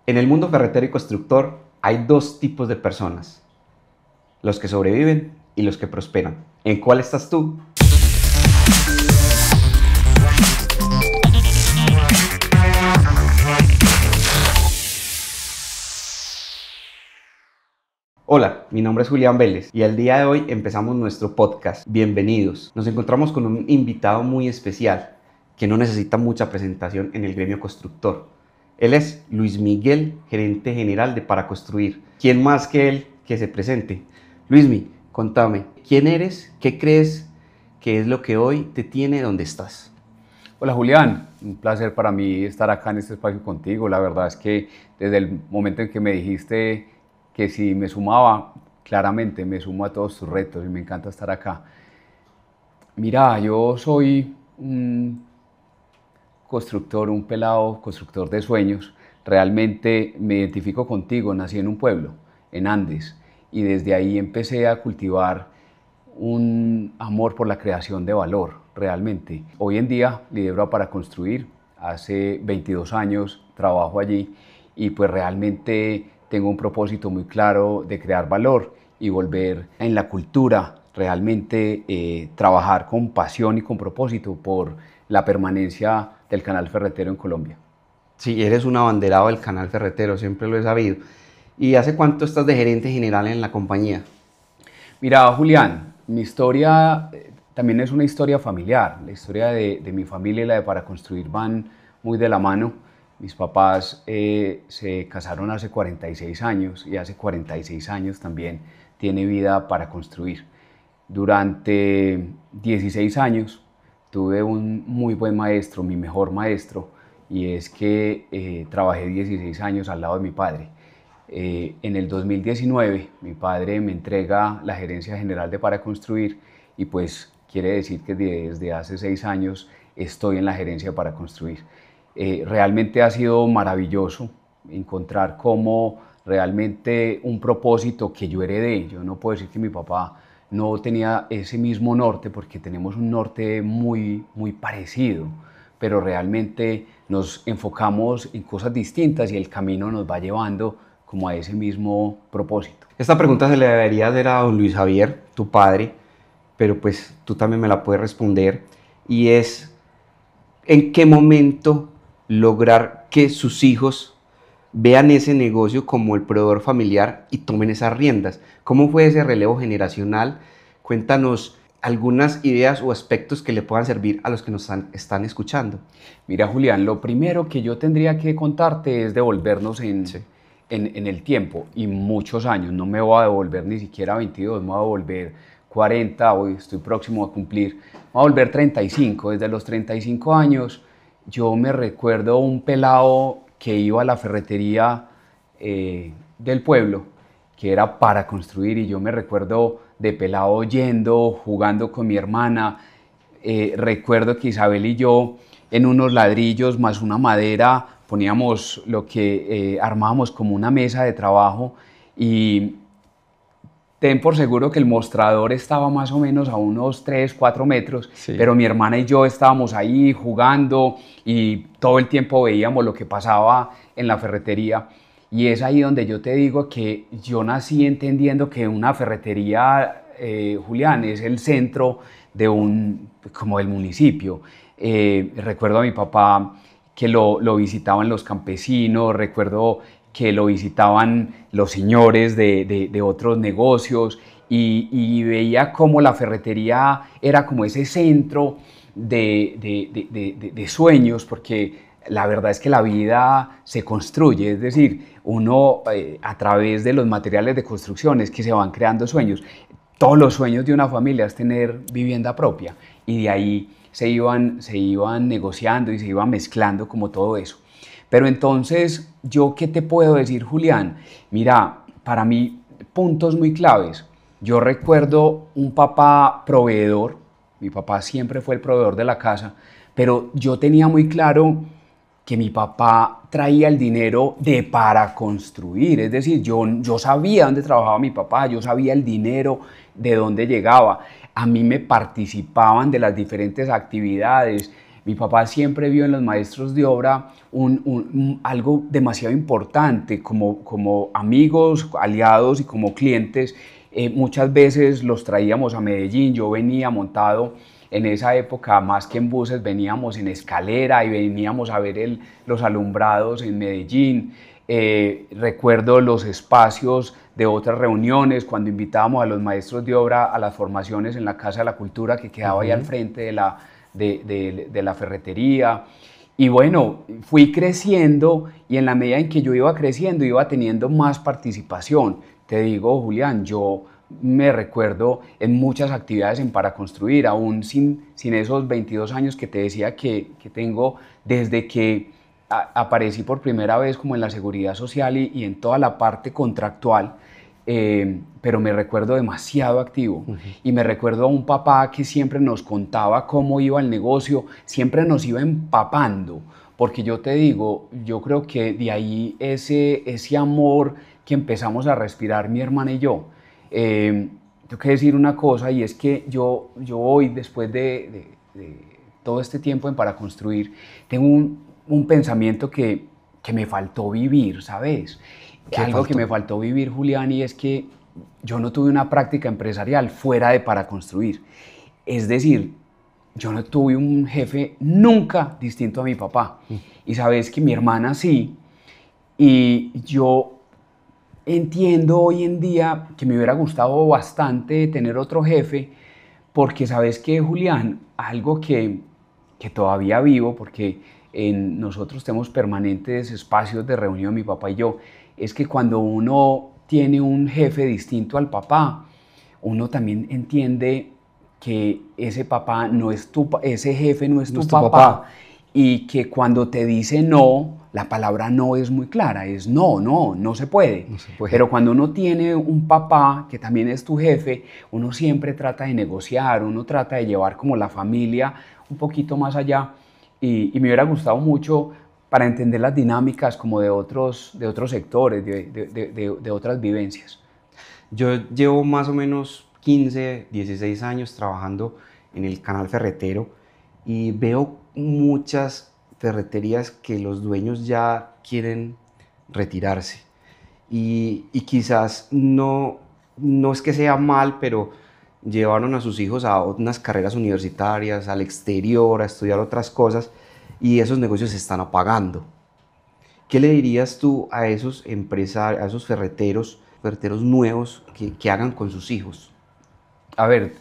En el mundo ferretero y constructor hay dos tipos de personas, los que sobreviven y los que prosperan. ¿En cuál estás tú? Hola, mi nombre es Julián Vélez y el día de hoy empezamos nuestro podcast. Bienvenidos. Nos encontramos con un invitado muy especial que no necesita mucha presentación en el gremio constructor. Él es Luis Miguel, gerente general de Para Construir. ¿Quién más que él que se presente? Luismi, contame, ¿quién eres? ¿Qué crees que es lo que hoy te tiene donde estás? Hola Julián, un placer para mí estar acá en este espacio contigo. La verdad es que desde el momento en que me dijiste que si me sumaba, claramente me sumo a todos tus retos y me encanta estar acá. Mira, yo soy un constructor, un pelado constructor de sueños. Realmente me identifico contigo, nací en un pueblo, en Andes, y desde ahí empecé a cultivar un amor por la creación de valor, realmente. Hoy en día lidero a Para Construir, hace 22 años trabajo allí y pues realmente tengo un propósito muy claro de crear valor y volver en la cultura, realmente trabajar con pasión y con propósito por la permanencia del canal ferretero en Colombia. Sí, eres un abanderado del canal ferretero, siempre lo he sabido. ¿Y hace cuánto estás de gerente general en la compañía? Mira, Julián, mi historia también es una historia familiar. La historia de mi familia y la de Para Construir van muy de la mano. Mis papás se casaron hace 46 años y hace 46 años también tiene vida Para Construir. Durante 16 años tuve un muy buen maestro, mi mejor maestro, y es que trabajé 16 años al lado de mi padre. En el 2019 mi padre me entrega la gerencia general de Para Construir y pues quiere decir que desde hace 6 años estoy en la gerencia de Para Construir. Realmente ha sido maravilloso encontrar cómo realmente un propósito que yo heredé. Yo no puedo decir que mi papá no tenía ese mismo norte porque tenemos un norte muy parecido, pero realmente nos enfocamos en cosas distintas y el camino nos va llevando como a ese mismo propósito. Esta pregunta se le debería hacer a don Luis Javier, tu padre, pero pues tú también me la puedes responder, y es ¿en qué momento lograr que sus hijos vean ese negocio como el proveedor familiar y tomen esas riendas? ¿Cómo fue ese relevo generacional? Cuéntanos algunas ideas o aspectos que le puedan servir a los que nos están escuchando. Mira, Julián, lo primero que yo tendría que contarte es devolvernos Sí. en el tiempo y muchos años. No me voy a devolver ni siquiera 22, me voy a devolver 40, hoy estoy próximo a cumplir, me voy a devolver 35. Desde los 35 años yo me recuerdo un pelado que iba a la ferretería del pueblo, que era Para Construir, y yo me recuerdo de pelado yendo, jugando con mi hermana. Recuerdo que Isabel y yo en unos ladrillos más una madera poníamos lo que armábamos como una mesa de trabajo, y ten por seguro que el mostrador estaba más o menos a unos 3, 4 metros, Sí. pero mi hermana y yo estábamos ahí jugando y todo el tiempo veíamos lo que pasaba en la ferretería. Y es ahí donde yo te digo que yo nací entendiendo que una ferretería, Julián, es el centro de como del municipio. Recuerdo a mi papá que lo visitaban los campesinos, recuerdo que lo visitaban los señores de otros negocios, y veía cómo la ferretería era como ese centro de sueños, porque la verdad es que la vida se construye, es decir, uno a través de los materiales de construcción es que se van creando sueños. Todos los sueños de una familia es tener vivienda propia, y de ahí se iban negociando y se iban mezclando como todo eso. Pero entonces, ¿yo qué te puedo decir, Julián? Mira, para mí, puntos muy claves. Yo recuerdo un papá proveedor, mi papá siempre fue el proveedor de la casa, pero yo tenía muy claro que mi papá traía el dinero de Para Construir, es decir, yo sabía dónde trabajaba mi papá, yo sabía el dinero de dónde llegaba. A mí me participaban de las diferentes actividades, Mi papá siempre vio en los maestros de obra algo demasiado importante, como amigos, aliados y como clientes. Muchas veces los traíamos a Medellín, yo venía montado en esa época, más que en buses, veníamos en escalera y veníamos a ver los alumbrados en Medellín. Recuerdo los espacios de otras reuniones, cuando invitábamos a los maestros de obra a las formaciones en la Casa de la Cultura que quedaba ahí al frente de la ferretería. Y bueno, fui creciendo y en la medida en que yo iba creciendo, iba teniendo más participación. Te digo, Julián, yo me recuerdo en muchas actividades en Paraconstruir, aún sin esos 22 años que te decía que tengo desde que aparecí por primera vez como en la seguridad social y en toda la parte contractual, pero me recuerdo demasiado activo. Y me recuerdo a un papá que siempre nos contaba cómo iba el negocio, siempre nos iba empapando, porque yo te digo, yo creo que de ahí ese amor que empezamos a respirar mi hermana y yo. Tengo que decir una cosa, y es que yo hoy, después de todo este tiempo en Paraconstruir, tengo un pensamiento que me faltó vivir, ¿sabes? Algo que me faltó vivir, Julián, y es que yo no tuve una práctica empresarial fuera de Paraconstruir. Es decir, yo no tuve un jefe nunca distinto a mi papá. Y sabes que mi hermana sí, y yo entiendo hoy en día que me hubiera gustado bastante tener otro jefe, porque sabes que, Julián, algo que todavía vivo, porque nosotros tenemos permanentes espacios de reunión, mi papá y yo, es que cuando uno tiene un jefe distinto al papá, uno también entiende que ese papá no es ese jefe no es tu papá, y que cuando te dice no, la palabra no es muy clara, es no se puede. No se puede. Pero cuando uno tiene un papá que también es tu jefe, uno siempre trata de negociar, uno trata de llevar como la familia un poquito más allá, y me hubiera gustado mucho para entender las dinámicas como de otros sectores, de otras vivencias. Yo llevo más o menos 15, 16 años trabajando en el canal ferretero y veo muchas ferreterías que los dueños ya quieren retirarse. Y quizás no es que sea mal, pero llevaron a sus hijos a unas carreras universitarias, al exterior, a estudiar otras cosas, y esos negocios se están apagando. ¿Qué le dirías tú a esos empresarios, a esos ferreteros nuevos que hagan con sus hijos? A ver,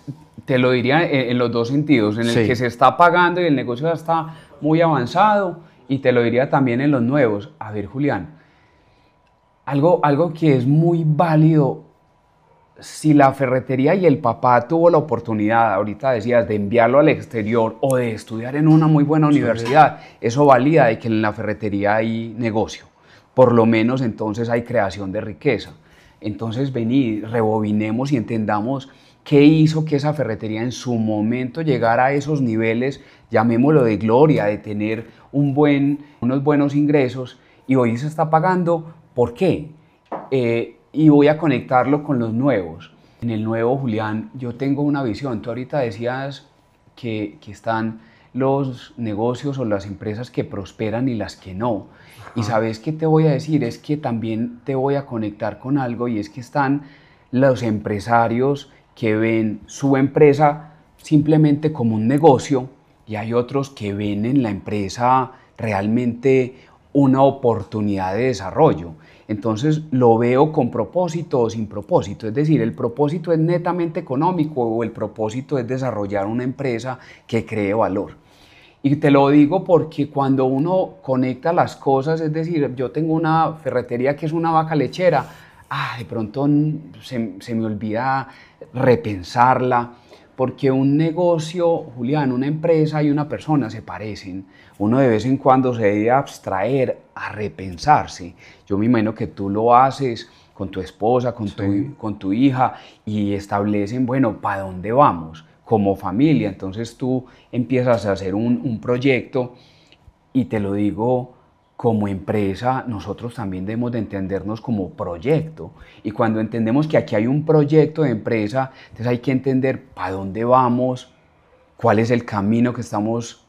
te lo diría en los dos sentidos, en el Sí. que se está pagando y el negocio ya está muy avanzado, y te lo diría también en los nuevos. A ver, Julián, algo que es muy válido, si la ferretería y el papá tuvo la oportunidad, ahorita decías, de enviarlo al exterior o de estudiar en una muy buena universidad, eso valida de que en la ferretería hay negocio. Por lo menos entonces hay creación de riqueza. Entonces vení, rebobinemos y entendamos qué hizo que esa ferretería en su momento llegara a esos niveles, llamémoslo de gloria, de tener unos buenos ingresos, y hoy se está pagando. ¿Por qué? Y voy a conectarlo con los nuevos. En el nuevo, Julián, yo tengo una visión. Tú ahorita decías que están los negocios o las empresas que prosperan y las que no. Y ¿sabes qué te voy a decir? Es que también te voy a conectar con algo, y es que están los empresarios que ven su empresa simplemente como un negocio, y hay otros que ven en la empresa realmente una oportunidad de desarrollo. Entonces lo veo con propósito o sin propósito, es decir, el propósito es netamente económico o el propósito es desarrollar una empresa que cree valor. Y te lo digo porque cuando uno conecta las cosas, es decir, yo tengo una ferretería que es una vaca lechera, de pronto se me olvida repensarla, porque un negocio, Julián, una empresa y una persona se parecen. Uno de vez en cuando se debe abstraer a repensarse. Yo me imagino que tú lo haces con tu esposa, con tu hija, y establecen, bueno, ¿para dónde vamos? Como familia. Entonces tú empiezas a hacer un proyecto, y te lo digo, como empresa, nosotros también debemos de entendernos como proyecto. Y cuando entendemos que aquí hay un proyecto de empresa, entonces hay que entender para dónde vamos, cuál es el camino que estamos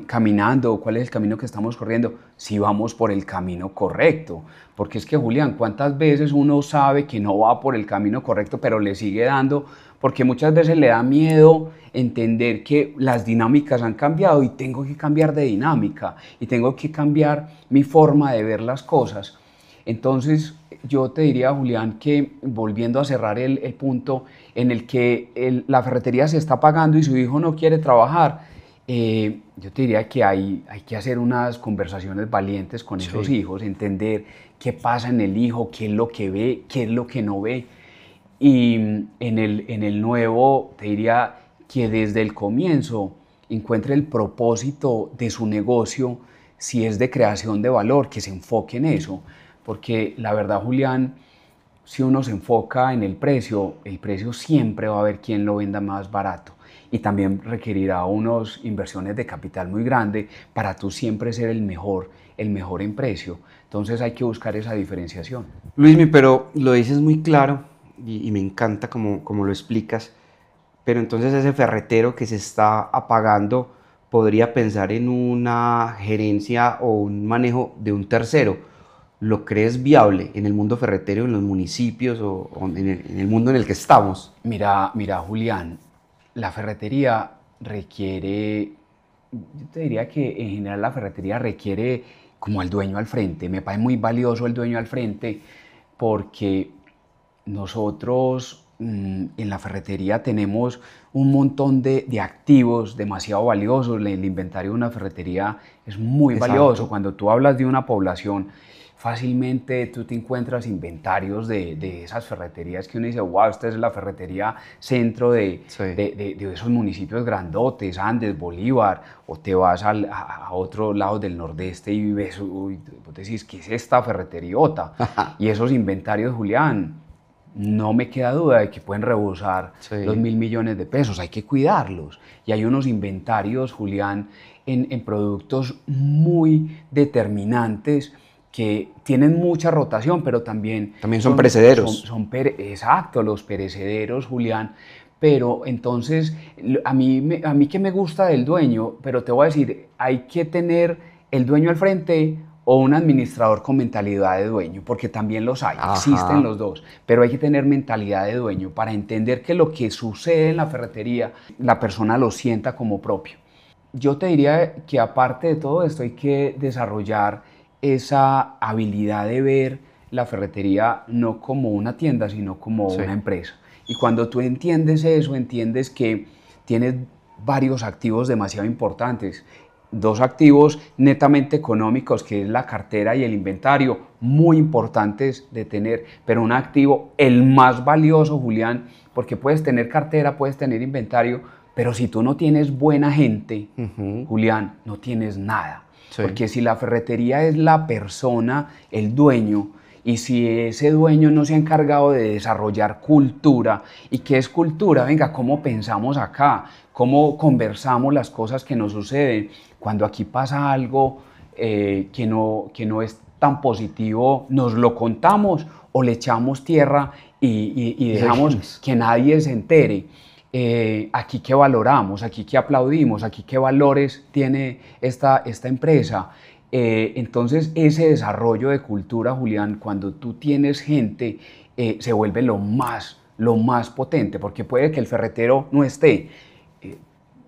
caminando, cuál es el camino que estamos corriendo, si vamos por el camino correcto. Porque es que, Julián, ¿cuántas veces uno sabe que no va por el camino correcto, pero le sigue dando? Porque muchas veces le da miedo entender que las dinámicas han cambiado y tengo que cambiar de dinámica y tengo que cambiar mi forma de ver las cosas. Entonces, yo te diría, Julián, que volviendo a cerrar el punto en el que la ferretería se está pagando y su hijo no quiere trabajar, yo te diría que hay que hacer unas conversaciones valientes con esos hijos, entender qué pasa en el hijo, qué es lo que ve, qué es lo que no ve. Y en el nuevo, te diría que desde el comienzo encuentre el propósito de su negocio, si es de creación de valor, que se enfoque en eso. Porque la verdad, Julián, si uno se enfoca en el precio siempre va a haber quien lo venda más barato. Y también requerirá unas inversiones de capital muy grande para tú siempre ser el mejor en precio. Entonces hay que buscar esa diferenciación. Luismi, pero lo dices muy claro y me encanta como lo explicas, pero entonces ese ferretero que se está apagando podría pensar en una gerencia o un manejo de un tercero. ¿Lo crees viable en el mundo ferretero, en los municipios o en el mundo en el que estamos? Mira, Julián, la ferretería requiere, yo te diría que en general la ferretería requiere como al dueño al frente. Me parece muy valioso el dueño al frente porque nosotros en la ferretería tenemos un montón de activos demasiado valiosos. El inventario de una ferretería es muy valioso. Cuando tú hablas de una población, fácilmente tú te encuentras inventarios de esas ferreterías que uno dice, wow, esta es la ferretería centro de esos municipios grandotes, Andes, Bolívar, o te vas a otro lado del nordeste y ves, uy, vos decís, ¿qué es esta ferreteriota? Y esos inventarios, Julián, no me queda duda de que pueden rebosar los 1.000 millones de pesos, hay que cuidarlos. Y hay unos inventarios, Julián, en productos muy determinantes que tienen mucha rotación, pero también son perecederos. Exacto, los perecederos, Julián. Pero entonces, a mí que me gusta del dueño, pero te voy a decir, hay que tener el dueño al frente o un administrador con mentalidad de dueño, porque también los hay, existen los dos, pero hay que tener mentalidad de dueño para entender que lo que sucede en la ferretería, la persona lo sienta como propio. Yo te diría que aparte de todo esto hay que desarrollar esa habilidad de ver la ferretería no como una tienda, sino como una empresa. Y cuando tú entiendes eso, entiendes que tienes varios activos demasiado importantes. Dos activos netamente económicos, que es la cartera y el inventario, muy importantes de tener, pero un activo, el más valioso, Julián, porque puedes tener cartera, puedes tener inventario, pero si tú no tienes buena gente, Julián, no tienes nada. Porque si la ferretería es la persona, el dueño, y si ese dueño no se ha encargado de desarrollar cultura, ¿y qué es cultura? Venga, ¿cómo pensamos acá? ¿Cómo conversamos las cosas que nos suceden? Cuando aquí pasa algo que no es tan positivo, ¿nos lo contamos o le echamos tierra y dejamos que nadie se entere? Aquí qué valoramos, aquí qué aplaudimos, aquí qué valores tiene esta empresa. Entonces ese desarrollo de cultura, Julián, cuando tú tienes gente, se vuelve lo más potente, porque puede que el ferretero no esté.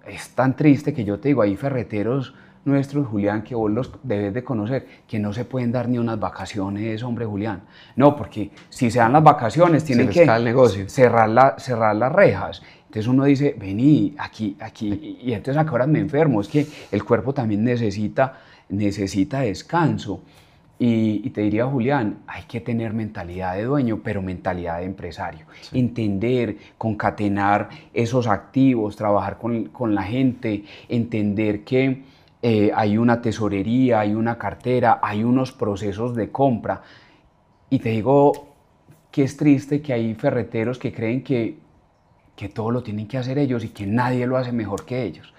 Es tan triste que yo te digo, hay ferreteros nuestros, Julián, que vos los debes de conocer, que no se pueden dar ni unas vacaciones, hombre, Julián. No, porque si se dan las vacaciones tienen que cerrar las rejas. Entonces uno dice, vení, aquí, y entonces a qué horas me enfermo. Es que el cuerpo también necesita descanso. Y te diría, Julián, hay que tener mentalidad de dueño, pero mentalidad de empresario. Entender, concatenar esos activos, trabajar con la gente, entender que hay una tesorería, hay una cartera, hay unos procesos de compra. Y te digo que es triste que hay ferreteros que creen que todo lo tienen que hacer ellos y que nadie lo hace mejor que ellos.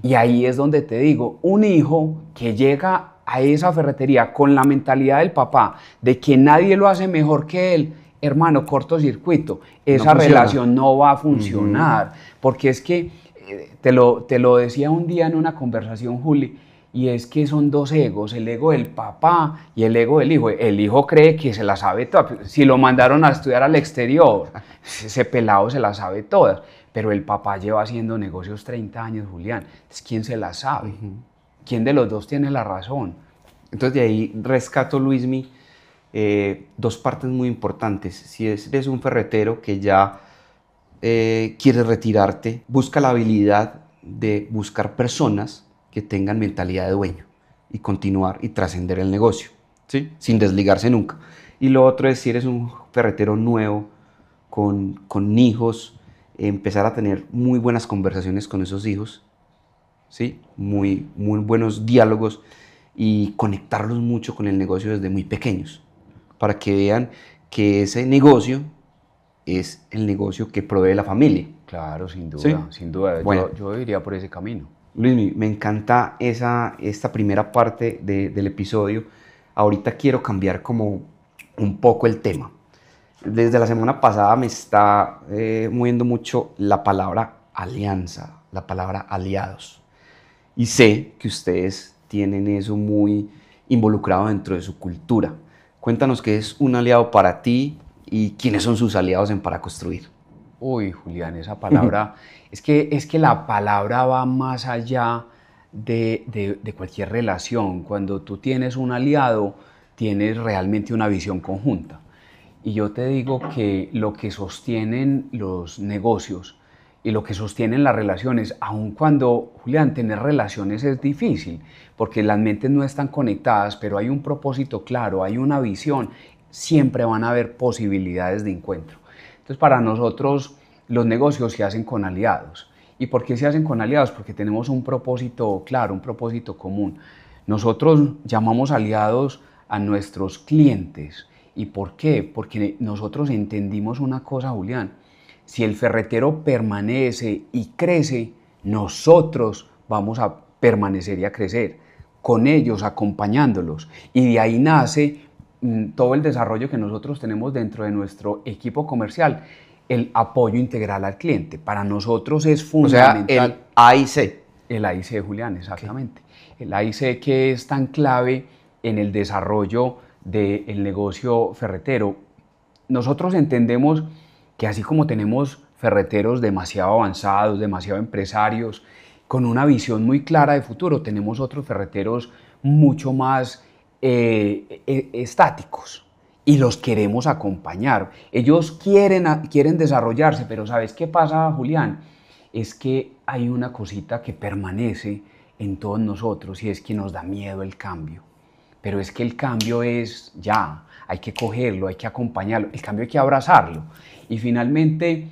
Y ahí es donde te digo, un hijo que llega a esa ferretería con la mentalidad del papá de que nadie lo hace mejor que él, hermano, cortocircuito, esa relación no va a funcionar, porque es que te lo decía un día en una conversación, Juli, y es que son dos egos, el ego del papá y el ego del hijo. El hijo cree que se la sabe toda. Si lo mandaron a estudiar al exterior, ese pelado se la sabe todas. Pero el papá lleva haciendo negocios 30 años, Julián. Entonces, ¿quién se la sabe? ¿Quién de los dos tiene la razón? Entonces de ahí rescato, Luismi, dos partes muy importantes. Si eres un ferretero que ya quieres retirarte, busca la habilidad de buscar personas que tengan mentalidad de dueño y continuar y trascender el negocio, ¿sí? Sin desligarse nunca. Y lo otro es, si eres un ferretero nuevo, con hijos, empezar a tener muy buenas conversaciones con esos hijos, ¿sí? Muy buenos diálogos y conectarlos mucho con el negocio desde muy pequeños, para que vean que ese negocio es el negocio que provee la familia. Claro, sin duda, ¿Sí? sin duda. Bueno. Yo iría por ese camino. Luis, me encanta esta primera parte del episodio. Ahorita quiero cambiar como un poco el tema. Desde la semana pasada me está moviendo mucho la palabra alianza, la palabra aliados. Y sé que ustedes tienen eso muy involucrado dentro de su cultura. Cuéntanos qué es un aliado para ti y quiénes son sus aliados en Para Construir. Uy, Julián, esa palabra, es que la palabra va más allá de cualquier relación. Cuando tú tienes un aliado, tienes realmente una visión conjunta. Y yo te digo que lo que sostienen los negocios y lo que sostienen las relaciones, aun cuando, Julián, tener relaciones es difícil, porque las mentes no están conectadas, pero hay un propósito claro, hay una visión, siempre van a haber posibilidades de encuentro. Entonces, para nosotros, los negocios se hacen con aliados. ¿Y por qué se hacen con aliados? Porque tenemos un propósito claro, un propósito común. Nosotros llamamos aliados a nuestros clientes. ¿Y por qué? Porque nosotros entendimos una cosa, Julián. Si el ferretero permanece y crece, nosotros vamos a permanecer y a crecer, con ellos, acompañándolos. Y de ahí nace todo el desarrollo que nosotros tenemos dentro de nuestro equipo comercial, el apoyo integral al cliente. Para nosotros es fundamental. O sea, el AIC. El AIC, Julián, exactamente. Okay. El AIC, que es tan clave en el desarrollo del negocio ferretero. Nosotros entendemos que así como tenemos ferreteros demasiado avanzados, demasiado empresarios, con una visión muy clara de futuro, tenemos otros ferreteros mucho más estáticos y los queremos acompañar. Ellos quieren desarrollarse, pero ¿sabes qué pasa, Julián? Es que hay una cosita que permanece en todos nosotros y es que nos da miedo el cambio. Pero es que el cambio es ya, hay que cogerlo, hay que acompañarlo, el cambio hay que abrazarlo. Y finalmente,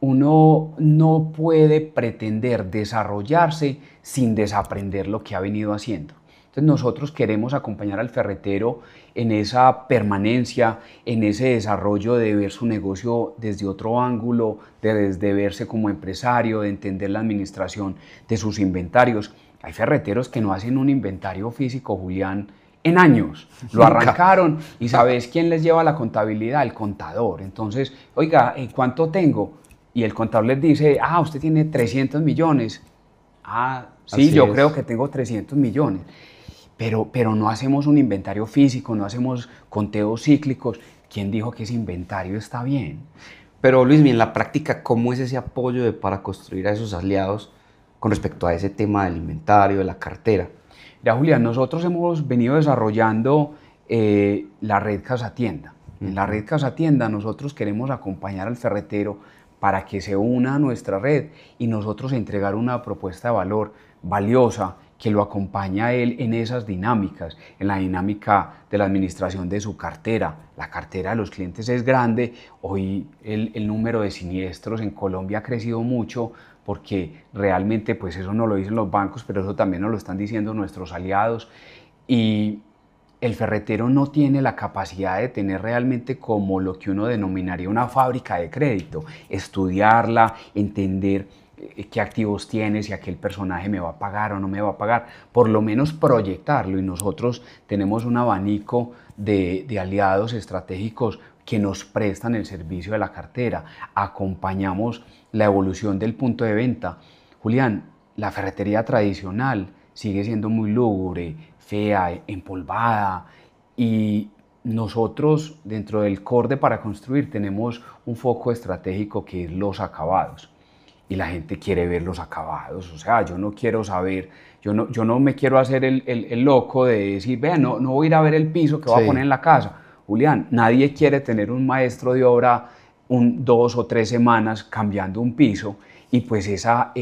uno no puede pretender desarrollarse sin desaprender lo que ha venido haciendo. Entonces nosotros queremos acompañar al ferretero en esa permanencia, en ese desarrollo de ver su negocio desde otro ángulo, de verse como empresario, de entender la administración de sus inventarios. Hay ferreteros que no hacen un inventario físico, Julián, en años. Lo arrancaron y ¿sabes quién les lleva la contabilidad? El contador. Entonces, oiga, ¿cuánto tengo? Y el contador les dice, usted tiene 300 millones. Sí, así yo es. creo que tengo 300 millones. Pero no hacemos un inventario físico, no hacemos conteos cíclicos. ¿Quién dijo que ese inventario está bien? Pero Luis, en la práctica, ¿cómo es ese apoyo Para Construir a esos aliados con respecto a ese tema del inventario, de la cartera? Ya, Julián, nosotros hemos venido desarrollando la red Casa Tienda. En la red Casa Tienda nosotros queremos acompañar al ferretero para que se una a nuestra red y nosotros entregar una propuesta de valor valiosa que lo acompaña a él en esas dinámicas, en la dinámica de la administración de su cartera. La cartera de los clientes es grande. Hoy el número de siniestros en Colombia ha crecido mucho porque realmente pues eso no lo dicen los bancos, pero eso también nos lo están diciendo nuestros aliados. Y el ferretero no tiene la capacidad de tener realmente como lo que uno denominaría una fábrica de crédito, estudiarla, entender qué activos tiene, si aquel personaje me va a pagar o no me va a pagar, por lo menos proyectarlo. Y nosotros tenemos un abanico de aliados estratégicos que nos prestan el servicio de la cartera, acompañamos la evolución del punto de venta. Julián, la ferretería tradicional sigue siendo muy lúgubre, fea, empolvada, y nosotros dentro del core de Para Construir tenemos un foco estratégico que es los acabados. Y la gente quiere ver los acabados, o sea, yo no quiero saber, yo no me quiero hacer el loco de decir, vean, no voy a ir a ver el piso que voy a poner Sí. en la casa. Julián, nadie quiere tener un maestro de obra 2 o 3 semanas cambiando un piso, y pues esa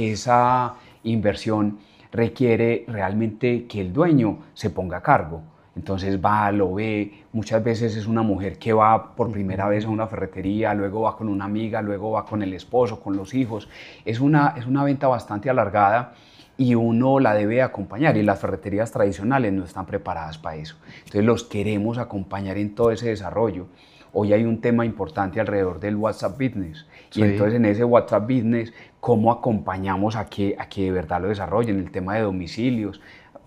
inversión requiere realmente que el dueño se ponga a cargo. Entonces va, lo ve, muchas veces es una mujer que va por primera vez a una ferretería, luego va con una amiga, luego va con el esposo, con los hijos. Es una venta bastante alargada y uno la debe acompañar, y las ferreterías tradicionales no están preparadas para eso. Entonces los queremos acompañar en todo ese desarrollo. Hoy hay un tema importante alrededor del WhatsApp Business, y Sí. entonces en ese WhatsApp Business, ¿cómo acompañamos a que de verdad lo desarrollen? El tema de domicilios.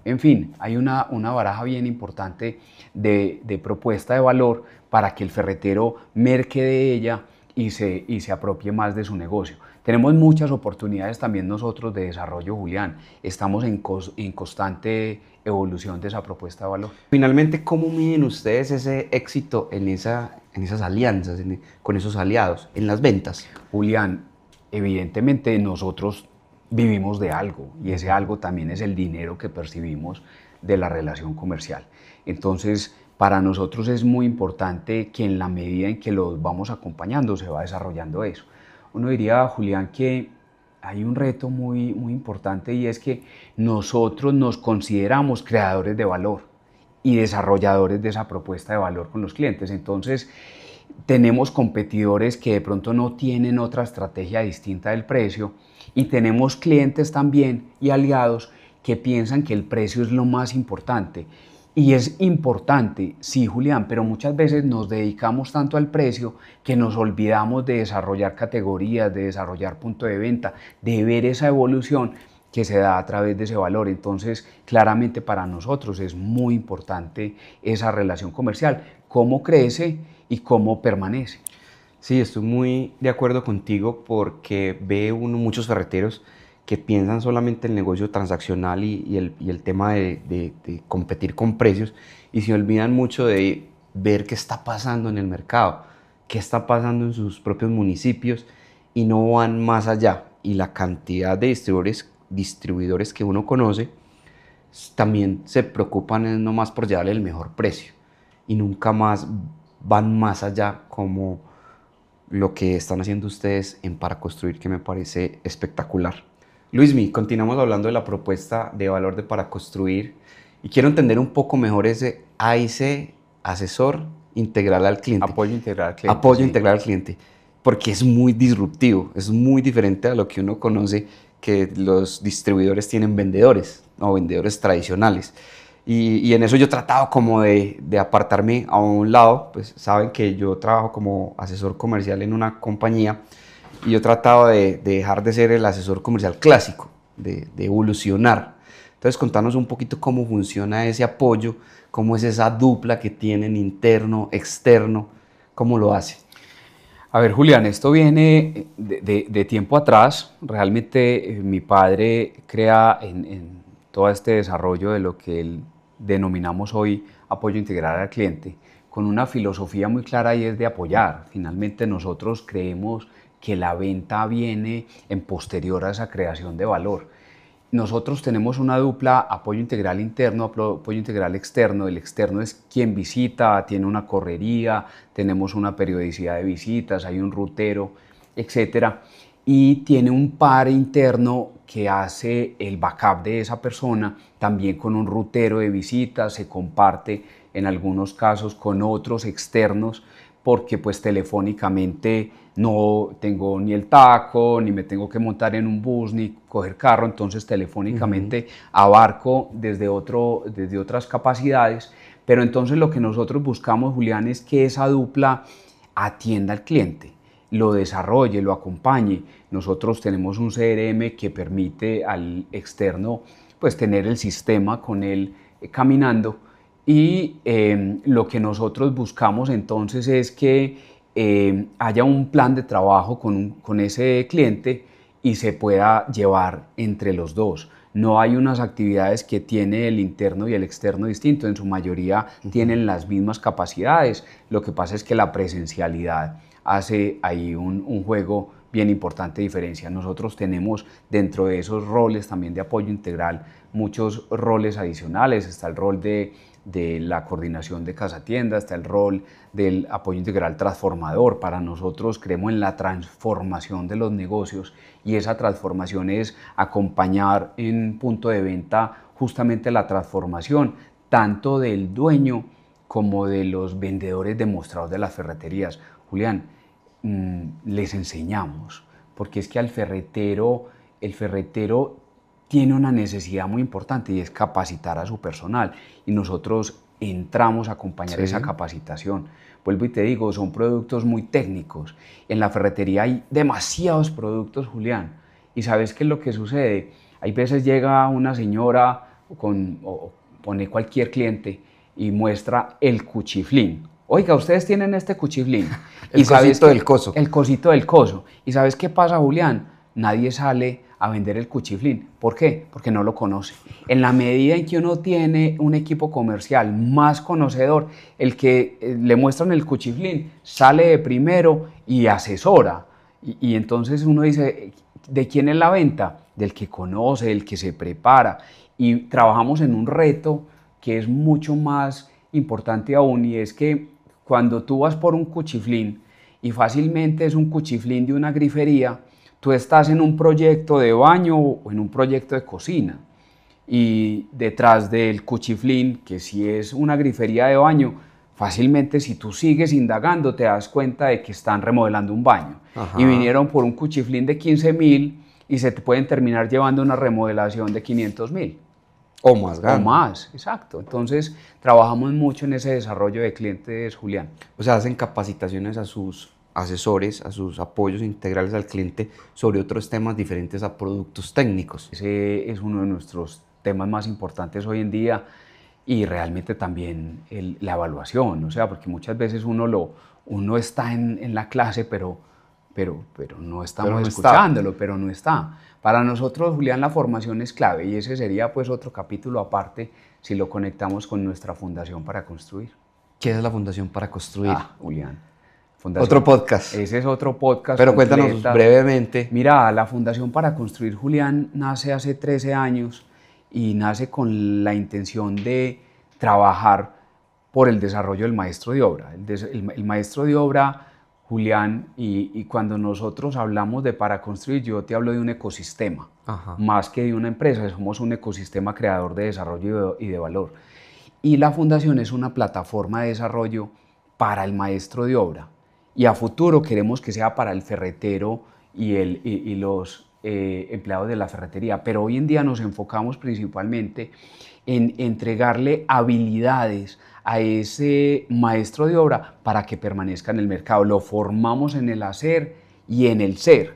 En fin, hay una baraja bien importante de propuesta de valor para que el ferretero merque de ella y se apropie más de su negocio. Tenemos muchas oportunidades también nosotros de desarrollo, Julián. Estamos en constante evolución de esa propuesta de valor. Finalmente, ¿cómo miden ustedes ese éxito en esas alianzas, con esos aliados, en las ventas? Julián, evidentemente nosotros vivimos de algo, y ese algo también es el dinero que percibimos de la relación comercial. Entonces, para nosotros es muy importante que en la medida en que los vamos acompañando se va desarrollando eso. Uno diría, Julián, que hay un reto muy, muy importante, y es que nosotros nos consideramos creadores de valor y desarrolladores de esa propuesta de valor con los clientes. Entonces, tenemos competidores que de pronto no tienen otra estrategia distinta del precio, y tenemos clientes también y aliados que piensan que el precio es lo más importante. Y es importante, sí, Julián, pero muchas veces nos dedicamos tanto al precio que nos olvidamos de desarrollar categorías, de desarrollar punto de venta, de ver esa evolución que se da a través de ese valor. Entonces, claramente para nosotros es muy importante esa relación comercial, cómo crece y cómo permanece. Sí, estoy muy de acuerdo contigo porque ve uno muchos ferreteros que piensan solamente en el negocio transaccional y el tema de competir con precios, y se olvidan mucho de ver qué está pasando en el mercado, qué está pasando en sus propios municipios, y no van más allá. Y la cantidad de distribuidores que uno conoce también se preocupan no más por llevarle el mejor precio, y nunca más van más allá, como lo que están haciendo ustedes en Para Construir, que me parece espectacular. Luismi, continuamos hablando de la propuesta de valor de Para Construir, y quiero entender un poco mejor ese AIC, asesor integral al cliente. Apoyo integral al cliente. Apoyo Sí. integral al cliente, porque es muy disruptivo, es muy diferente a lo que uno conoce, que los distribuidores tienen vendedores o vendedores tradicionales. Y en eso yo he tratado como de apartarme a un lado. Pues saben que yo trabajo como asesor comercial en una compañía, y yo he tratado de dejar de ser el asesor comercial clásico, de evolucionar. Entonces, contanos un poquito cómo funciona ese apoyo, cómo es esa dupla que tienen interno, externo, cómo lo hace. A ver, Julián, esto viene de tiempo atrás. Realmente mi padre crea en todo este desarrollo de lo que denominamos hoy apoyo integral al cliente, con una filosofía muy clara, y es de apoyar. Finalmente nosotros creemos que la venta viene en posterior a esa creación de valor. Nosotros tenemos una dupla: apoyo integral interno, apoyo integral externo. El externo es quien visita, tiene una correría, tenemos una periodicidad de visitas, hay un rutero, etcétera, y tiene un par interno que hace el backup de esa persona, también con un rutero de visitas. Se comparte en algunos casos con otros externos, porque pues telefónicamente no tengo ni el taco, ni me tengo que montar en un bus, ni coger carro. Entonces telefónicamente abarco desde otras capacidades. Pero entonces lo que nosotros buscamos, Julián, es que esa dupla atienda al cliente, lo desarrolle, lo acompañe. Nosotros tenemos un CRM que permite al externo pues tener el sistema con él caminando, y lo que nosotros buscamos entonces es que haya un plan de trabajo con ese cliente, y se pueda llevar entre los dos. No hay unas actividades que tiene el interno y el externo distinto, en su mayoría tienen las mismas capacidades, lo que pasa es que la presencialidad hace ahí un juego bien importante de diferencia. Nosotros tenemos dentro de esos roles también de apoyo integral muchos roles adicionales. Está el rol de la coordinación de casa tienda, está el rol del apoyo integral transformador. Para nosotros creemos en la transformación de los negocios y esa transformación es acompañar en punto de venta justamente la transformación tanto del dueño como de los vendedores demostrados de las ferreterías. Julián, les enseñamos, porque es que el ferretero tiene una necesidad muy importante y es capacitar a su personal y nosotros entramos a acompañar esa capacitación. Vuelvo y te digo, son productos muy técnicos. En la ferretería hay demasiados productos, Julián, y ¿sabes qué es lo que sucede? Hay veces llega una señora o pone cualquier cliente y muestra el cuchiflín. Oiga, ustedes tienen este cuchiflín. El cosito del coso. El cosito del coso. ¿Y sabes qué pasa, Julián? Nadie sale a vender el cuchiflín. ¿Por qué? Porque no lo conoce. En la medida en que uno tiene un equipo comercial más conocedor, el que le muestran el cuchiflín sale de primero y asesora. Y entonces uno dice, ¿de quién es la venta? Del que conoce, del que se prepara. Y trabajamos en un reto que es mucho más importante aún, y es que cuando tú vas por un cuchiflín y fácilmente es un cuchiflín de una grifería, tú estás en un proyecto de baño o en un proyecto de cocina y detrás del cuchiflín, que si es una grifería de baño, fácilmente si tú sigues indagando te das cuenta de que están remodelando un baño. Ajá. Y vinieron por un cuchiflín de 15.000 y se te pueden terminar llevando una remodelación de 500.000. O más grande. O más, exacto. Entonces, trabajamos mucho en ese desarrollo de clientes, Julián. O sea, hacen capacitaciones a sus asesores, a sus apoyos integrales al cliente sobre otros temas diferentes a productos técnicos. Ese es uno de nuestros temas más importantes hoy en día y realmente también la evaluación, o sea, porque muchas veces uno está en la clase, pero no estamos escuchándolo, pero no está. Para nosotros, Julián, la formación es clave y ese sería pues otro capítulo aparte si lo conectamos con nuestra Fundación para Construir. ¿Qué es la Fundación para Construir? Julián. Otro podcast. Ese es otro podcast. Pero cuéntanos brevemente. Mira, la Fundación para Construir, Julián, nace hace 13 años y nace con la intención de trabajar por el desarrollo del maestro de obra. El maestro de obra, Julián, y cuando nosotros hablamos de para construir, yo te hablo de un ecosistema, más que de una empresa, somos un ecosistema creador de desarrollo y de valor. Y la Fundación es una plataforma de desarrollo para el maestro de obra. Y a futuro queremos que sea para el ferretero y los empleados de la ferretería, pero hoy en día nos enfocamos principalmente en entregarle habilidades a ese maestro de obra para que permanezca en el mercado. Lo formamos en el hacer y en el ser.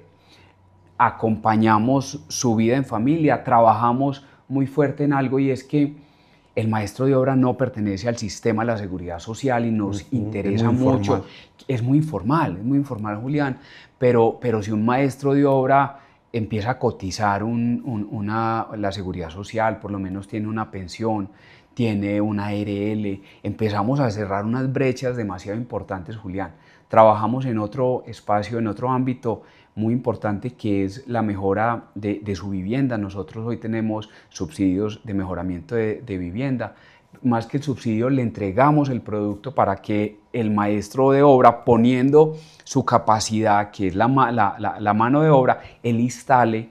Acompañamos su vida en familia, trabajamos muy fuerte en algo y es que el maestro de obra no pertenece al sistema de la seguridad social y nos interesa mucho. Es muy informal, Julián, pero si un maestro de obra empieza a cotizar la seguridad social, por lo menos tiene una pensión, tiene una ARL, empezamos a cerrar unas brechas demasiado importantes, Julián. Trabajamos en otro espacio, en otro ámbito muy importante que es la mejora de su vivienda. Nosotros hoy tenemos subsidios de mejoramiento de vivienda. Más que el subsidio, le entregamos el producto para que el maestro de obra, poniendo su capacidad, que es la mano de obra, él instale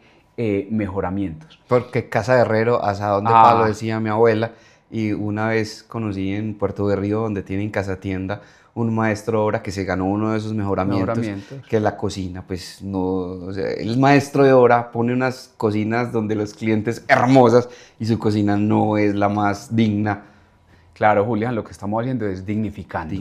mejoramientos. Porque casa de herrero, asadón de palo, decía mi abuela. Y una vez conocí en Puerto Berrío, donde tienen casa tienda, un maestro de obra que se ganó uno de esos mejoramientos. Que la cocina, pues no, o sea, el maestro de obra pone unas cocinas donde los clientes hermosas y su cocina no es la más digna. Claro, Julián, lo que estamos haciendo es dignificando.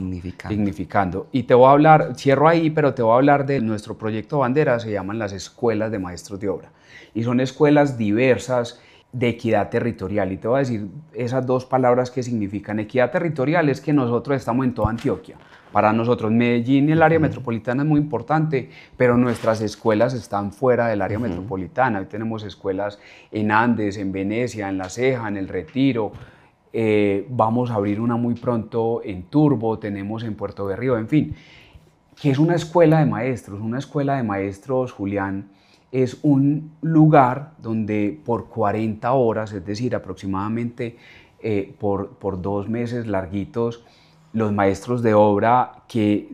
Y te voy a hablar, cierro ahí, pero te voy a hablar de nuestro proyecto bandera, se llaman las escuelas de maestros de obra. Y son escuelas diversas de equidad territorial. Y te voy a decir esas dos palabras que significan. Equidad territorial es que nosotros estamos en toda Antioquia. para nosotros. Medellín y el área metropolitana es muy importante, pero nuestras escuelas están fuera del área metropolitana. Hoy tenemos escuelas en Andes, en Venecia, en La Ceja, en El Retiro. Vamos a abrir una muy pronto en Turbo, tenemos en Puerto Berrío, en fin. ¿Qué es una escuela de maestros? Una escuela de maestros, Julián, es un lugar donde por 40 horas, es decir, aproximadamente por 2 meses larguitos, los maestros de obra que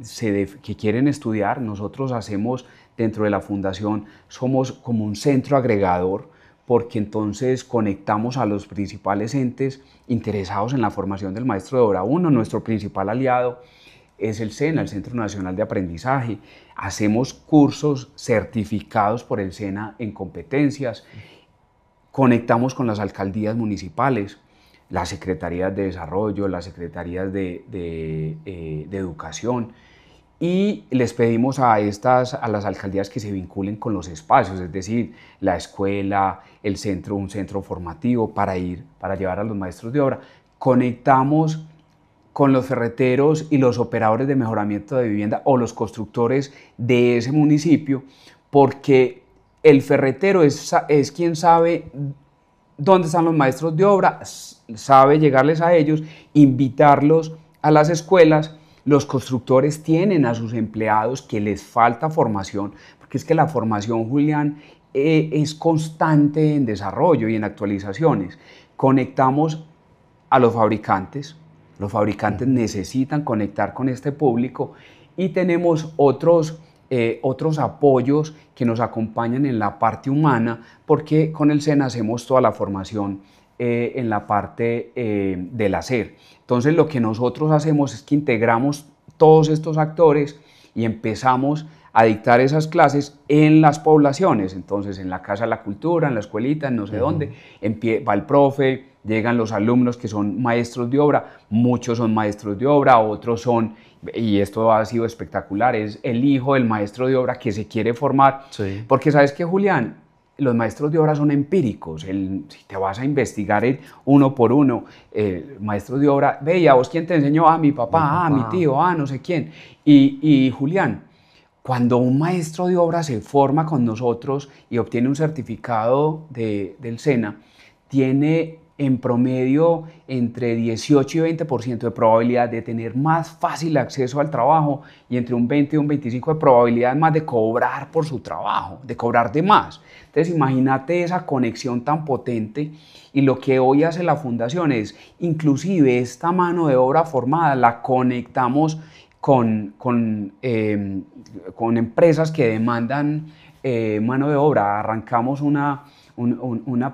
quieren estudiar, nosotros hacemos dentro de la fundación, somos como un centro agregador, porque entonces conectamos a los principales entes interesados en la formación del maestro de obra. Uno, nuestro principal aliado, es el SENA, el Centro Nacional de Aprendizaje. Hacemos cursos certificados por el SENA en competencias, conectamos con las alcaldías municipales, las secretarías de desarrollo, las secretarías de educación, y les pedimos a las alcaldías que se vinculen con los espacios, es decir, la escuela, el centro, un centro formativo para llevar a los maestros de obra. Conectamos con los ferreteros y los operadores de mejoramiento de vivienda o los constructores de ese municipio, porque el ferretero es quien sabe dónde están los maestros de obra, sabe llegarles a ellos, invitarlos a las escuelas. Los constructores tienen a sus empleados que les falta formación, porque es que la formación, Julián, es constante en desarrollo y en actualizaciones. Conectamos a los fabricantes necesitan conectar con este público, y tenemos otros apoyos que nos acompañan en la parte humana, porque con el SENA hacemos toda la formación en la parte del hacer. Entonces lo que nosotros hacemos es que integramos todos estos actores y empezamos a dictar esas clases en las poblaciones. Entonces en la Casa de la Cultura, en la escuelita, en no sé dónde, va el profe, llegan los alumnos que son maestros de obra, muchos son maestros de obra, otros son, y esto ha sido espectacular, es el hijo del maestro de obra que se quiere formar, sí. Porque ¿sabes qué, Julián? Los maestros de obra son empíricos. Si te vas a investigar uno por uno, maestros de obra, veía, ¿vos quién te enseñó? Mi papá, mi tío, no sé quién. Y Julián, cuando un maestro de obra se forma con nosotros y obtiene un certificado del SENA, tiene en promedio entre 18 y 20% de probabilidad de tener más fácil acceso al trabajo, y entre un 20 y un 25% de probabilidad más de cobrar por su trabajo, de cobrar de más. Entonces imagínate esa conexión tan potente, y lo que hoy hace la fundación es, inclusive esta mano de obra formada la conectamos con empresas que demandan mano de obra. Arrancamos una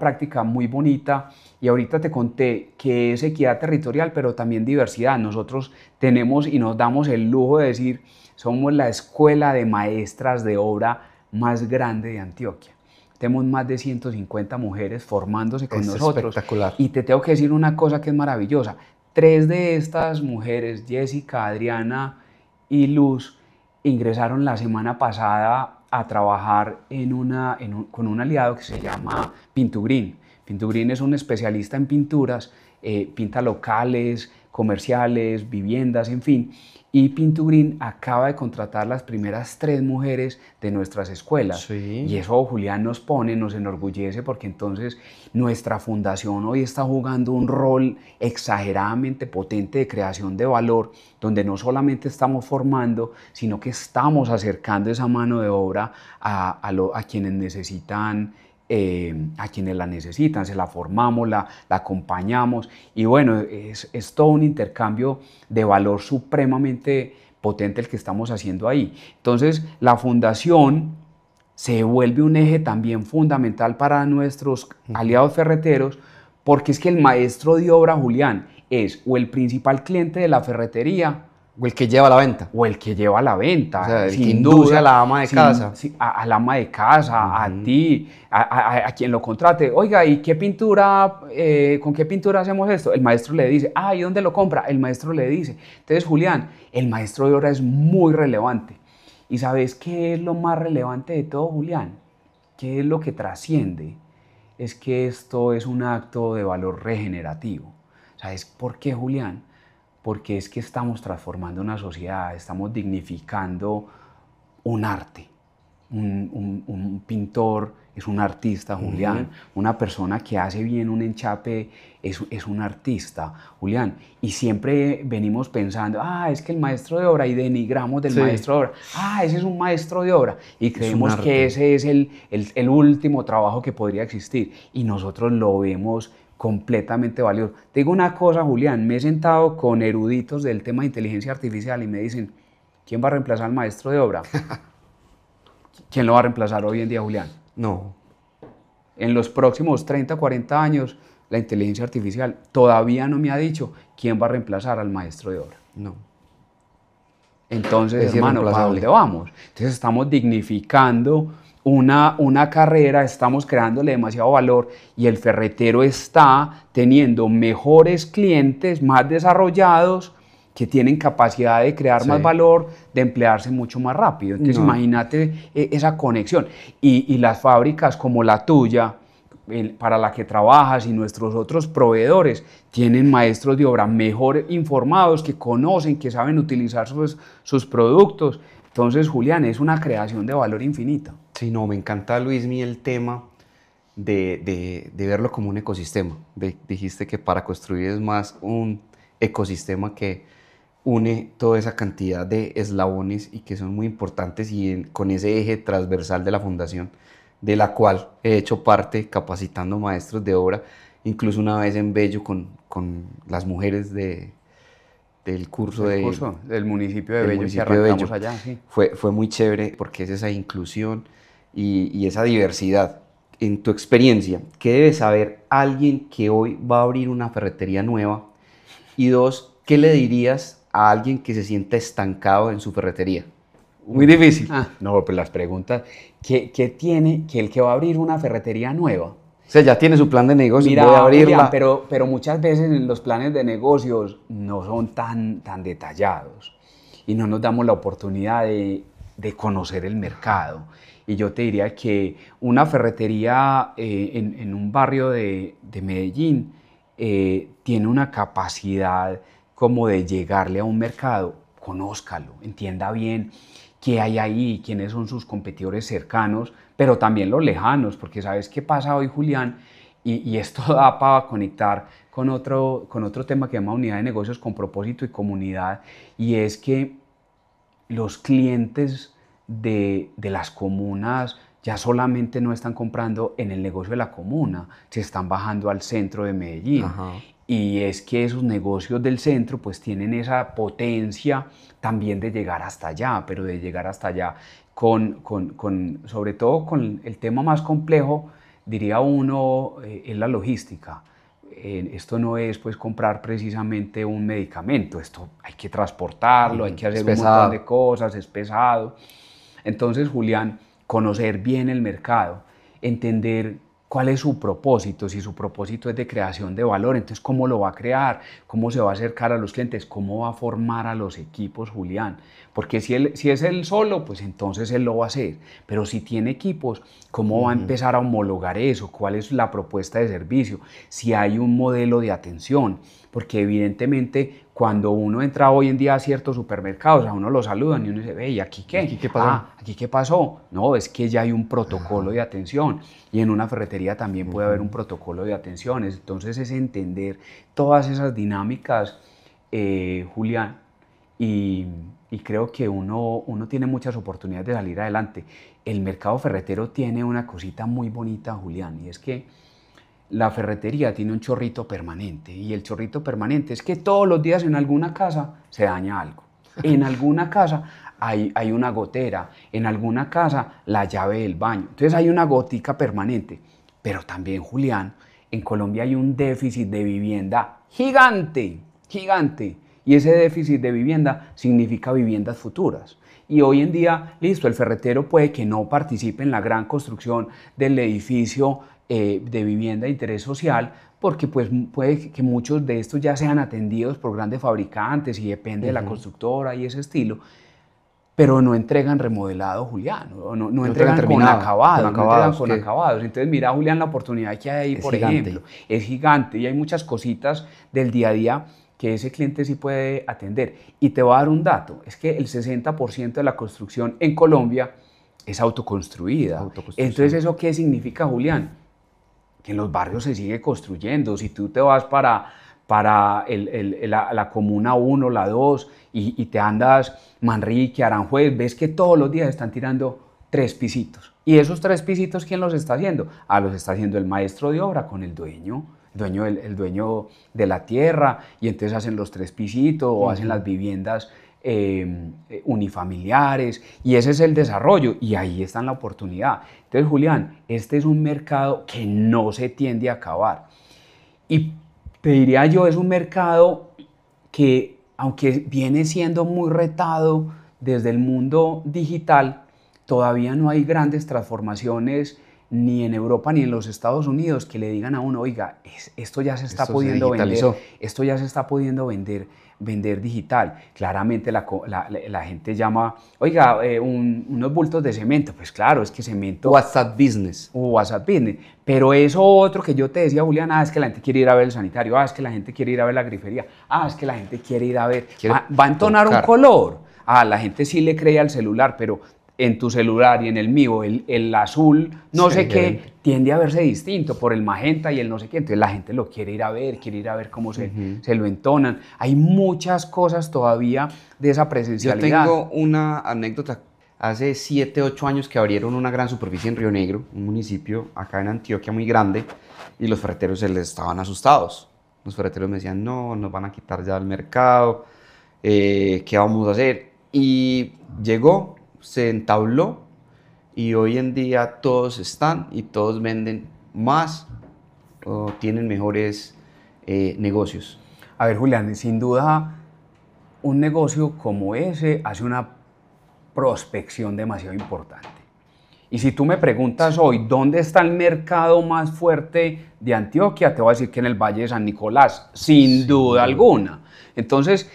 práctica muy bonita, y ahorita te conté que es equidad territorial, pero también diversidad. Nosotros tenemos y nos damos el lujo de decir, somos la escuela de maestras de obra más grande de Antioquia. Tenemos más de 150 mujeres formándose con nosotros. Espectacular. Y te tengo que decir una cosa que es maravillosa. 3 de estas mujeres, Jessica, Adriana y Luz, ingresaron la semana pasada a trabajar con un aliado que se llama Pintugreen. Pintugreen es un especialista en pinturas, pinta locales, comerciales, viviendas, en fin. Y Pintugreen acaba de contratar las primeras 3 mujeres de nuestras escuelas. Sí. Y eso, Julián, nos enorgullece, porque entonces nuestra fundación hoy está jugando un rol exageradamente potente de creación de valor, donde no solamente estamos formando, sino que estamos acercando esa mano de obra a quienes necesitan, a quienes la necesitan, se la formamos, la acompañamos, y bueno, es todo un intercambio de valor supremamente potente el que estamos haciendo ahí. Entonces la fundación se vuelve un eje también fundamental para nuestros aliados ferreteros, porque es que el maestro de obra, Julián, es o el principal cliente de la ferretería, o el que lleva la venta. O el que lleva la venta. O sea, el que induce a la ama de casa. A la ama de casa, a ti, a quien lo contrate. Oiga, ¿y qué pintura, con qué pintura hacemos esto? El maestro le dice. ¿Y dónde lo compra? El maestro le dice. Entonces, Julián, el maestro de obra es muy relevante. ¿Y sabes qué es lo más relevante de todo, Julián? ¿Qué es lo que trasciende? Es que esto es un acto de valor regenerativo. ¿Sabes por qué, Julián? porque es que estamos transformando una sociedad, estamos dignificando un arte. Un pintor es un artista, Julián. Una persona que hace bien un enchape es un artista, Julián. Y siempre venimos pensando, es que el maestro de obra, y denigramos del maestro de obra. Ese es un maestro de obra. Y creemos que ese es el último trabajo que podría existir. Y nosotros lo vemos completamente valioso. Te digo una cosa, Julián, me he sentado con eruditos del tema de inteligencia artificial y me dicen, ¿quién va a reemplazar al maestro de obra? ¿Quién lo va a reemplazar hoy en día, Julián? No. En los próximos 30, 40 años, la inteligencia artificial todavía no me ha dicho quién va a reemplazar al maestro de obra. No. Entonces, hermano, ¿para dónde vamos? Entonces estamos dignificando una carrera, estamos creándole demasiado valor y el ferretero está teniendo mejores clientes, más desarrollados, que tienen capacidad de crear más valor, de emplearse mucho más rápido. Entonces imagínate esa conexión. Y las fábricas como la tuya, para la que trabajas, y nuestros otros proveedores tienen maestros de obra mejor informados, que conocen, que saben utilizar sus productos. Entonces, Julián, es una creación de valor infinita. Sí, no, me encanta, Luismi, el tema de verlo como un ecosistema. Dijiste que para construir es más un ecosistema que une toda esa cantidad de eslabones y que son muy importantes, y con ese eje transversal de la fundación, de la cual he hecho parte capacitando maestros de obra, incluso una vez en Bello con las mujeres del curso del municipio de Bello, que arrancamos allá. Sí. Fue muy chévere porque es esa inclusión y esa diversidad. En tu experiencia, ¿qué debe saber alguien que hoy va a abrir una ferretería nueva? Y dos, ¿qué le dirías a alguien que se sienta estancado en su ferretería? Muy difícil. No, pues las preguntas. ¿Qué tiene que el que va a abrir una ferretería nueva? O sea, ya tiene su plan de negocio. Mira, voy a abrirla. Julián, pero muchas veces los planes de negocios no son tan detallados y no nos damos la oportunidad de conocer el mercado. Y yo te diría que una ferretería en un barrio de Medellín tiene una capacidad como de llegarle a un mercado. Conózcalo, entienda bien qué hay ahí, quiénes son sus competidores cercanos, pero también los lejanos, porque ¿sabes qué pasa hoy, Julián? Y esto da para conectar con otro tema que se llama unidad de negocios con propósito y comunidad, y es que los clientes de las comunas ya solamente no están comprando en el negocio de la comuna, se están bajando al centro de Medellín. Y es que esos negocios del centro pues tienen esa potencia también de llegar hasta allá, pero de llegar hasta allá sobre todo con el tema más complejo, diría uno, es la logística. Esto no es pues comprar precisamente un medicamento, esto hay que transportarlo, hay que hacer un montón de cosas, es pesado. Entonces, Julián, conocer bien el mercado, entender cuál es su propósito. Si su propósito es de creación de valor, entonces ¿cómo lo va a crear? ¿Cómo se va a acercar a los clientes? ¿Cómo va a formar a los equipos, Julián? Porque si es él solo, pues entonces él lo va a hacer. Pero si tiene equipos, ¿cómo va a empezar a homologar eso? ¿Cuál es la propuesta de servicio? Si hay un modelo de atención. Porque evidentemente cuando uno entra hoy en día a ciertos supermercados, a uno lo saludan y uno dice, ve, ¿y aquí qué? ¿Aquí qué pasó? ¿Aquí qué pasó? No, es que ya hay un protocolo de atención, y en una ferretería también puede haber un protocolo de atención. Entonces es entender todas esas dinámicas, Julián, y creo que uno tiene muchas oportunidades de salir adelante. El mercado ferretero tiene una cosita muy bonita, Julián, y es que la ferretería tiene un chorrito permanente, y el chorrito permanente es que todos los días en alguna casa se daña algo. En alguna casa hay una gotera, en alguna casa la llave del baño. Entonces hay una gotica permanente. Pero también, Julián, en Colombia hay un déficit de vivienda gigante, gigante. Y ese déficit de vivienda significa viviendas futuras. Y hoy en día, listo, el ferretero puede que no participe en la gran construcción del edificio de vivienda de interés social, porque pues puede que muchos de estos ya sean atendidos por grandes fabricantes y depende de la constructora y ese estilo, pero no entregan remodelado, Julián, no entregan con acabados, Entonces mira, Julián, la oportunidad que hay ahí, por ejemplo, es gigante, y hay muchas cositas del día a día que ese cliente sí puede atender. Y te voy a dar un dato, es que el 60% de la construcción en Colombia es autoconstruida. Autoconstrucción. Entonces, ¿eso qué significa, Julián? Que en los barrios se sigue construyendo. Si tú te vas para la Comuna 1, la 2, y te andas Manrique, Aranjuez, ves que todos los días están tirando 3 pisitos. ¿Y esos 3 pisitos quién los está haciendo? Los está haciendo el maestro de obra con el dueño de la tierra, y entonces hacen los 3 pisitos o hacen las viviendas unifamiliares, y ese es el desarrollo, y ahí está la oportunidad. Entonces, Julián, este es un mercado que no se tiende a acabar, y te diría yo, es un mercado que, aunque viene siendo muy retado desde el mundo digital, todavía no hay grandes transformaciones ni en Europa ni en los Estados Unidos que le digan a uno, oiga, esto ya se está pudiendo vender, esto ya se está pudiendo vender digital. Claramente la gente llama, oiga, unos bultos de cemento. Pues claro, es que cemento... WhatsApp Business. WhatsApp Business. Pero eso otro que yo te decía, Julián, es que la gente quiere ir a ver el sanitario, es que la gente quiere ir a ver la grifería, es que la gente quiere ir a ver... Va a entonar un color. La gente sí le cree al celular, pero en tu celular y en el mío, el azul, no sé qué, tiende a verse distinto por el magenta y el no sé qué. Entonces la gente lo quiere ir a ver cómo se lo entonan. Hay muchas cosas todavía de esa presencialidad. Yo tengo una anécdota. Hace 7, 8 años que abrieron una gran superficie en Río Negro, un municipio acá en Antioquia muy grande, y los ferreteros se les estaban asustados. Los ferreteros me decían, no, nos van a quitar ya el mercado, ¿qué vamos a hacer? Y llegó, se entabló, y hoy en día todos están y todos venden más o tienen mejores negocios. A ver, Julián, sin duda un negocio como ese hace una prospección demasiado importante. Y si tú me preguntas hoy, ¿dónde está el mercado más fuerte de Antioquia? Te voy a decir que en el Valle de San Nicolás, sin duda alguna. Entonces,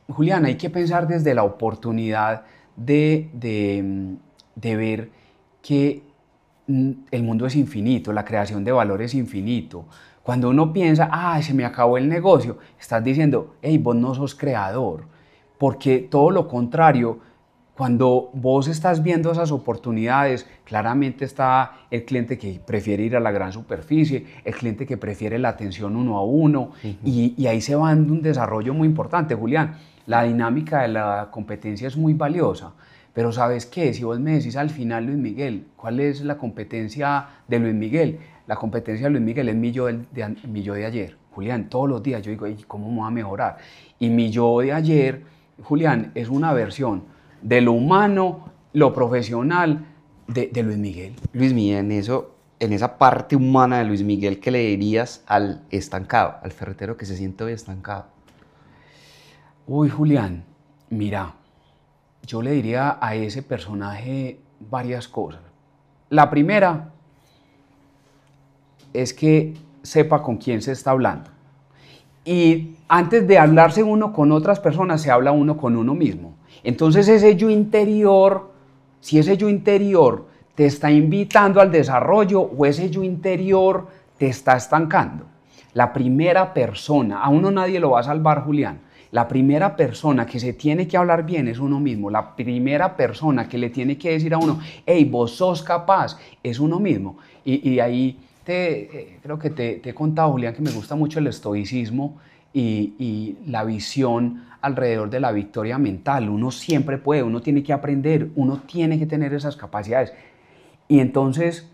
Julián, hay que pensar desde la oportunidad de ver que el mundo es infinito, la creación de valor es infinito. Cuando uno piensa, se me acabó el negocio, estás diciendo, hey, vos no sos creador, porque todo lo contrario, cuando vos estás viendo esas oportunidades, claramente está el cliente que prefiere ir a la gran superficie, el cliente que prefiere la atención uno a uno, y ahí se va dando un desarrollo muy importante, Julián. La dinámica de la competencia es muy valiosa, pero ¿sabes qué? Si vos me decís al final, Luis Miguel, ¿cuál es la competencia de Luis Miguel? La competencia de Luis Miguel es mi yo de ayer. Julián, todos los días yo digo, ¿cómo me voy a mejorar? Y mi yo de ayer, Julián, es una versión de lo humano, lo profesional de Luis Miguel. Luis Miguel, en esa parte humana de Luis Miguel, ¿qué le dirías al estancado, al ferretero que se siente hoy estancado? Uy, Julián, mira, yo le diría a ese personaje varias cosas. La primera es que sepa con quién se está hablando. Y antes de hablarse uno con otras personas, se habla uno con uno mismo. Entonces ese yo interior, si ese yo interior te está invitando al desarrollo o ese yo interior te está estancando. La primera persona, a uno nadie lo va a salvar, Julián. La primera persona que se tiene que hablar bien es uno mismo. La primera persona que le tiene que decir a uno, hey, vos sos capaz, es uno mismo. Y ahí creo que te he contado, Julián, que me gusta mucho el estoicismo y la visión alrededor de la victoria mental. Uno siempre puede, uno tiene que aprender, uno tiene que tener esas capacidades. Y entonces,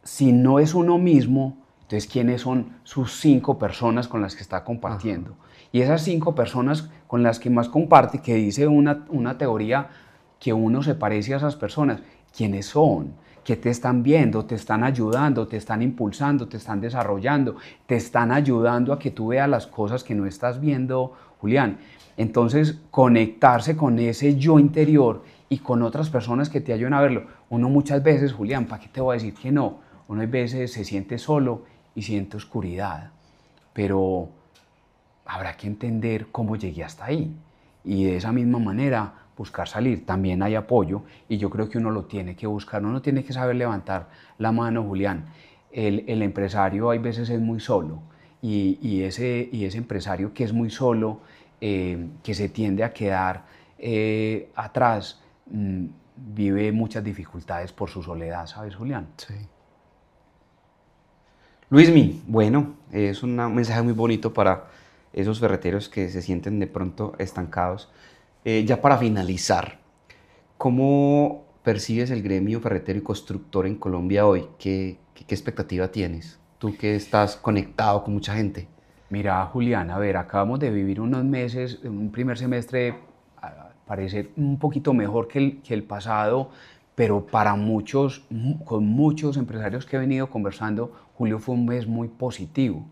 si no es uno mismo, entonces, ¿quiénes son sus 5 personas con las que está compartiendo? Y esas 5 personas con las que más comparte, que dice una teoría que uno se parece a esas personas, ¿quiénes son? ¿Qué te están viendo? ¿Te están ayudando? ¿Te están impulsando? ¿Te están desarrollando? ¿Te están ayudando a que tú veas las cosas que no estás viendo, Julián? Entonces, conectarse con ese yo interior y con otras personas que te ayuden a verlo. Uno muchas veces, Julián, ¿para qué te voy a decir que no? Uno a veces se siente solo y siente oscuridad, pero habrá que entender cómo llegué hasta ahí y de esa misma manera buscar salir. También hay apoyo y yo creo que uno lo tiene que buscar, uno tiene que saber levantar la mano, Julián. El empresario hay veces es muy solo y ese empresario que es muy solo, que se tiende a quedar atrás, vive muchas dificultades por su soledad, ¿sabes, Julián? Sí. Luismi, bueno, es un mensaje muy bonito para esos ferreteros que se sienten de pronto estancados. Ya para finalizar, ¿cómo percibes el gremio ferretero y constructor en Colombia hoy? ¿Qué expectativa tienes? Tú que estás conectado con mucha gente. Mira, Julián, a ver, acabamos de vivir unos meses, un primer semestre parece un poquito mejor que el pasado, pero para muchos, con muchos empresarios que he venido conversando, julio fue un mes muy positivo.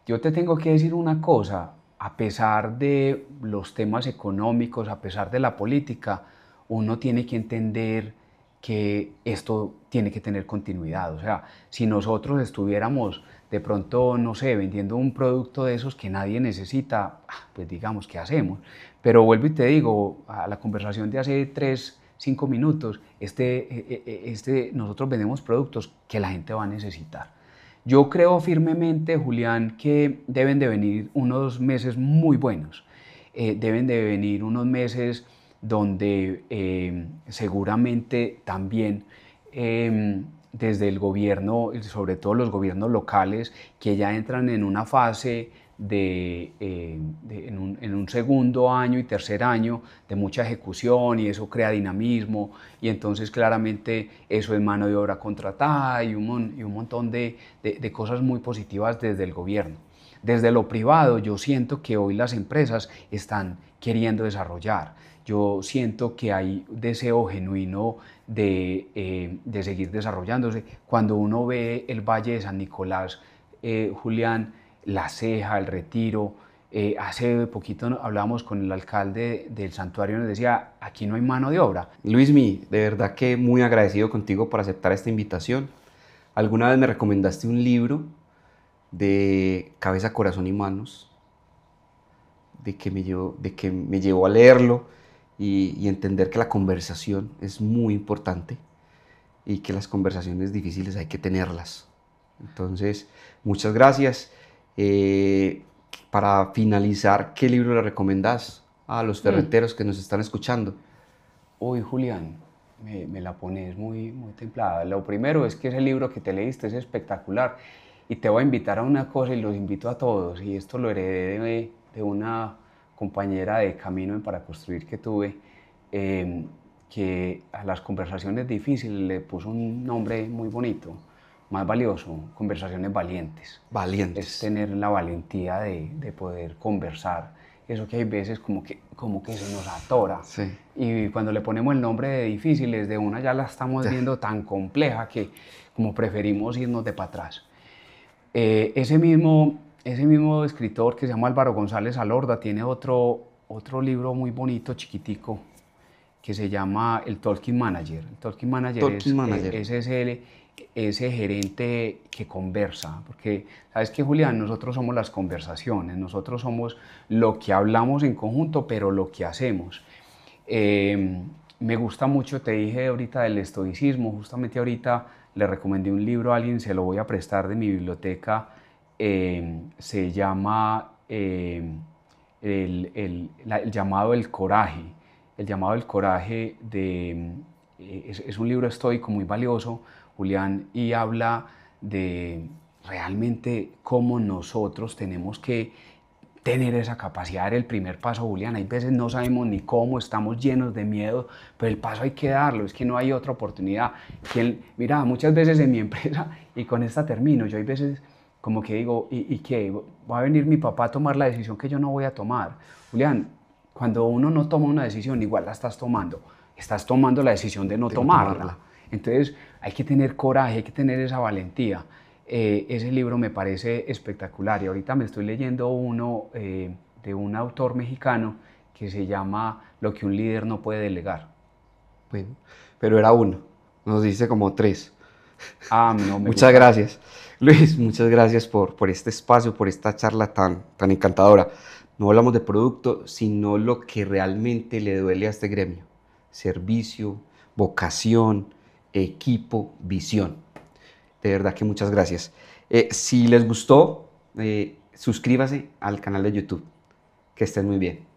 Yo te tengo que decir una cosa, a pesar de los temas económicos, a pesar de la política, uno tiene que entender que esto tiene que tener continuidad. O sea, si nosotros estuviéramos de pronto, no sé, vendiendo un producto de esos que nadie necesita, pues digamos, ¿qué hacemos? Pero vuelvo y te digo, a la conversación de hace 3, 5 minutos, nosotros vendemos productos que la gente va a necesitar. Yo creo firmemente, Julián, que deben de venir unos meses muy buenos. Deben de venir unos meses donde seguramente también desde el gobierno, sobre todo los gobiernos locales, que ya entran en una fase en un segundo año y tercer año de mucha ejecución, y eso crea dinamismo, y entonces claramente eso es mano de obra contratada y un montón de cosas muy positivas desde el gobierno. Desde lo privado, yo siento que hoy las empresas están queriendo desarrollar. Yo siento que hay deseo genuino de seguir desarrollándose. Cuando uno ve el Valle de San Nicolás, Julián, La Ceja, El Retiro, hace poquito hablábamos con el alcalde del santuario y nos decía, aquí no hay mano de obra. Luismi, de verdad que muy agradecido contigo por aceptar esta invitación. Alguna vez me recomendaste un libro de Cabeza, Corazón y Manos, de que me llevó a leerlo y entender que la conversación es muy importante y que las conversaciones difíciles hay que tenerlas. Entonces, muchas gracias. Para finalizar, ¿qué libro le recomendás a los ferreteros que nos están escuchando? Uy, Julián, me la pones muy, muy templada. Lo primero es que ese libro que te leíste es espectacular, y te voy a invitar a una cosa y los invito a todos, y esto lo heredé de una compañera de camino en Para Construir que tuve, que a las conversaciones difíciles le puso un nombre muy bonito, más valioso: conversaciones valientes. Es Valientes. tener la valentía de poder conversar. Eso que hay veces como que se nos atora. Sí. Y cuando le ponemos el nombre de difíciles, de una ya la estamos viendo tan compleja que como preferimos irnos de para atrás. Ese mismo escritor, que se llama Álvaro González Alorda, tiene otro libro muy bonito, chiquitico, que se llama El Talking Manager. El Talking Manager Talking Manager. es ese gerente que conversa, porque sabes que, Julián, nosotros somos las conversaciones, nosotros somos lo que hablamos en conjunto, pero lo que hacemos. Me gusta mucho, te dije ahorita, del estoicismo. Justamente ahorita le recomendé un libro a alguien, se lo voy a prestar de mi biblioteca. Se llama el llamado del coraje. El llamado del coraje es un libro estoico muy valioso, Julián, y habla de realmente cómo nosotros tenemos que tener esa capacidad de dar el primer paso, Julián. Hay veces no sabemos ni cómo, estamos llenos de miedo, pero el paso hay que darlo, es que no hay otra oportunidad. Mira, muchas veces en mi empresa, y con esta termino, yo hay veces como que digo, ¿y qué? ¿Va a venir mi papá a tomar la decisión que yo no voy a tomar? Julián, cuando uno no toma una decisión, igual la estás tomando la decisión de no De no tomarla. tomarla. Entonces hay que tener coraje, hay que tener esa valentía. Ese libro me parece espectacular, y ahorita me estoy leyendo uno de un autor mexicano que se llama Lo que un líder no puede delegar. Bueno, pero era uno. Nos dice como tres. No, me Muchas gusta. gracias. Luis, muchas gracias por este espacio, por esta charla tan encantadora. No hablamos de producto, sino lo que realmente le duele a este gremio. Servicio, vocación, equipo, visión. De verdad que muchas gracias. Si les gustó, suscríbase al canal de YouTube. Que estén muy bien.